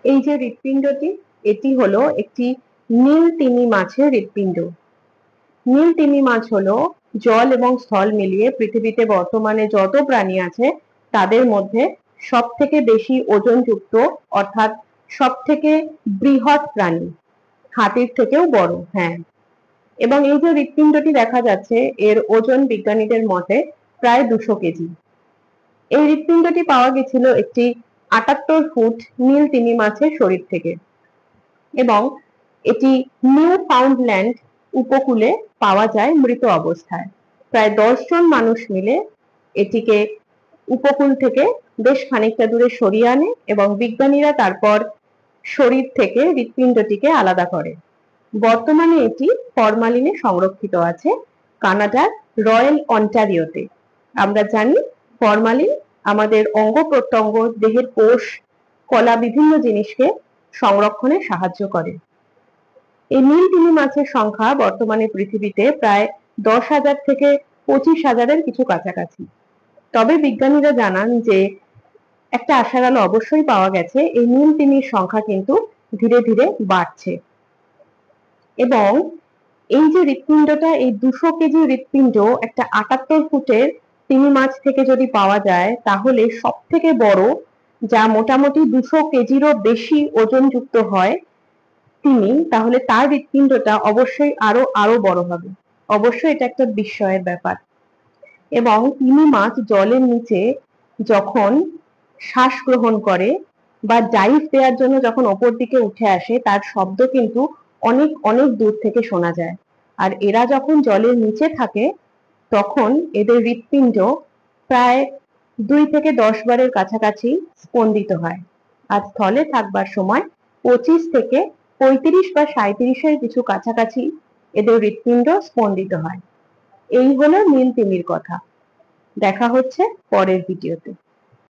এই যে হৃৎপিণ্ডটি, এটি হলো একটি নীল তিমি মাছের হৃৎপিণ্ড। নীল তিমি মাছ হলো জল এবং স্থল মিলিয়ে পৃথিবীতে বর্তমানে যত প্রাণী আছে তাদের মধ্যে সব থেকে বেশি ওজনযুক্ত, অর্থাৎ সব থেকে বৃহৎ প্রাণী, হাতির থেকেও বড়। হ্যাঁ, এবং এই যে হৃৎপিণ্ডটি দেখা যাচ্ছে এর ওজন বিজ্ঞানীদের মতে প্রায় 200 কেজি। এই হৃৎপিণ্ডটি পাওয়া গেছিল একটি 78 ফুট নীল তিমি মাছের শরীর থেকে, এবং এটি নিউ ফাউন্ডল্যান্ড উপকূলে পাওয়া যায় মৃত অবস্থায়। প্রায় 10 জন মানুষ মিলে এটিকে উপকূল থেকে বেশ খানিকটা দূরে সরিয়ে আনে এবং বিজ্ঞানীরা তারপর শরীর থেকে হৃৎপিণ্ডটিকে আলাদা করে। বর্তমানে এটি ফরমালিনে সংরক্ষিত আছে কানাডার রয়্যাল অন্টারিওতে। আমরা জানি ফরমালিন আমাদের অঙ্গ প্রত্যঙ্গ, দেহের কোষ কলা বিভিন্ন জিনিসকে সংরক্ষণে সাহায্য করে। এই নীল তিমি মাছের সংখ্যা বর্তমানে পৃথিবীতে প্রায় 10,000 থেকে 25,000-এর কিছু কাছাকাছি। তবে বিজ্ঞানীরা জানান যে একটা আশার আলো অবশ্যই পাওয়া গেছে, এই নীল তিমির সংখ্যা কিন্তু ধীরে ধীরে বাড়ছে। এবং এই যে হৃৎপিণ্ডটা, এই 200 কেজি হৃৎপিণ্ড একটা 78 ফুটের তিমি মাছ থেকে যদি পাওয়া যায়, তাহলে সব থেকে বড়, যা মোটামুটি 200 কেজিরও বেশি ওজনযুক্ত হয় তিমি, তাহলে তার হৃৎপিণ্ডটা অবশ্যই আরো বড় হবে। অবশ্যই এটা একটা বিস্ময়ের ব্যাপার। এবং তিমি মাছ জলের নিচে যখন শ্বাস গ্রহণ করে বা ডাইভ দেওয়ার জন্য যখন ওপর দিকে উঠে আসে, তার শব্দ কিন্তু অনেক অনেক দূর থেকে শোনা যায়। আর এরা যখন জলের নিচে থাকে তখন এদের হৃৎপিণ্ড প্রায় 2 থেকে 10 বারের কাছাকাছি স্পন্দিত হয়। আর স্থলে থাকবার সময় 25 থেকে 35 বা 37-এর কিছু কাছাকাছি এদের হৃৎপিণ্ড স্পন্দিত হয়। এই হলো নীল তিমির কথা। দেখা হচ্ছে পরের ভিডিওতে।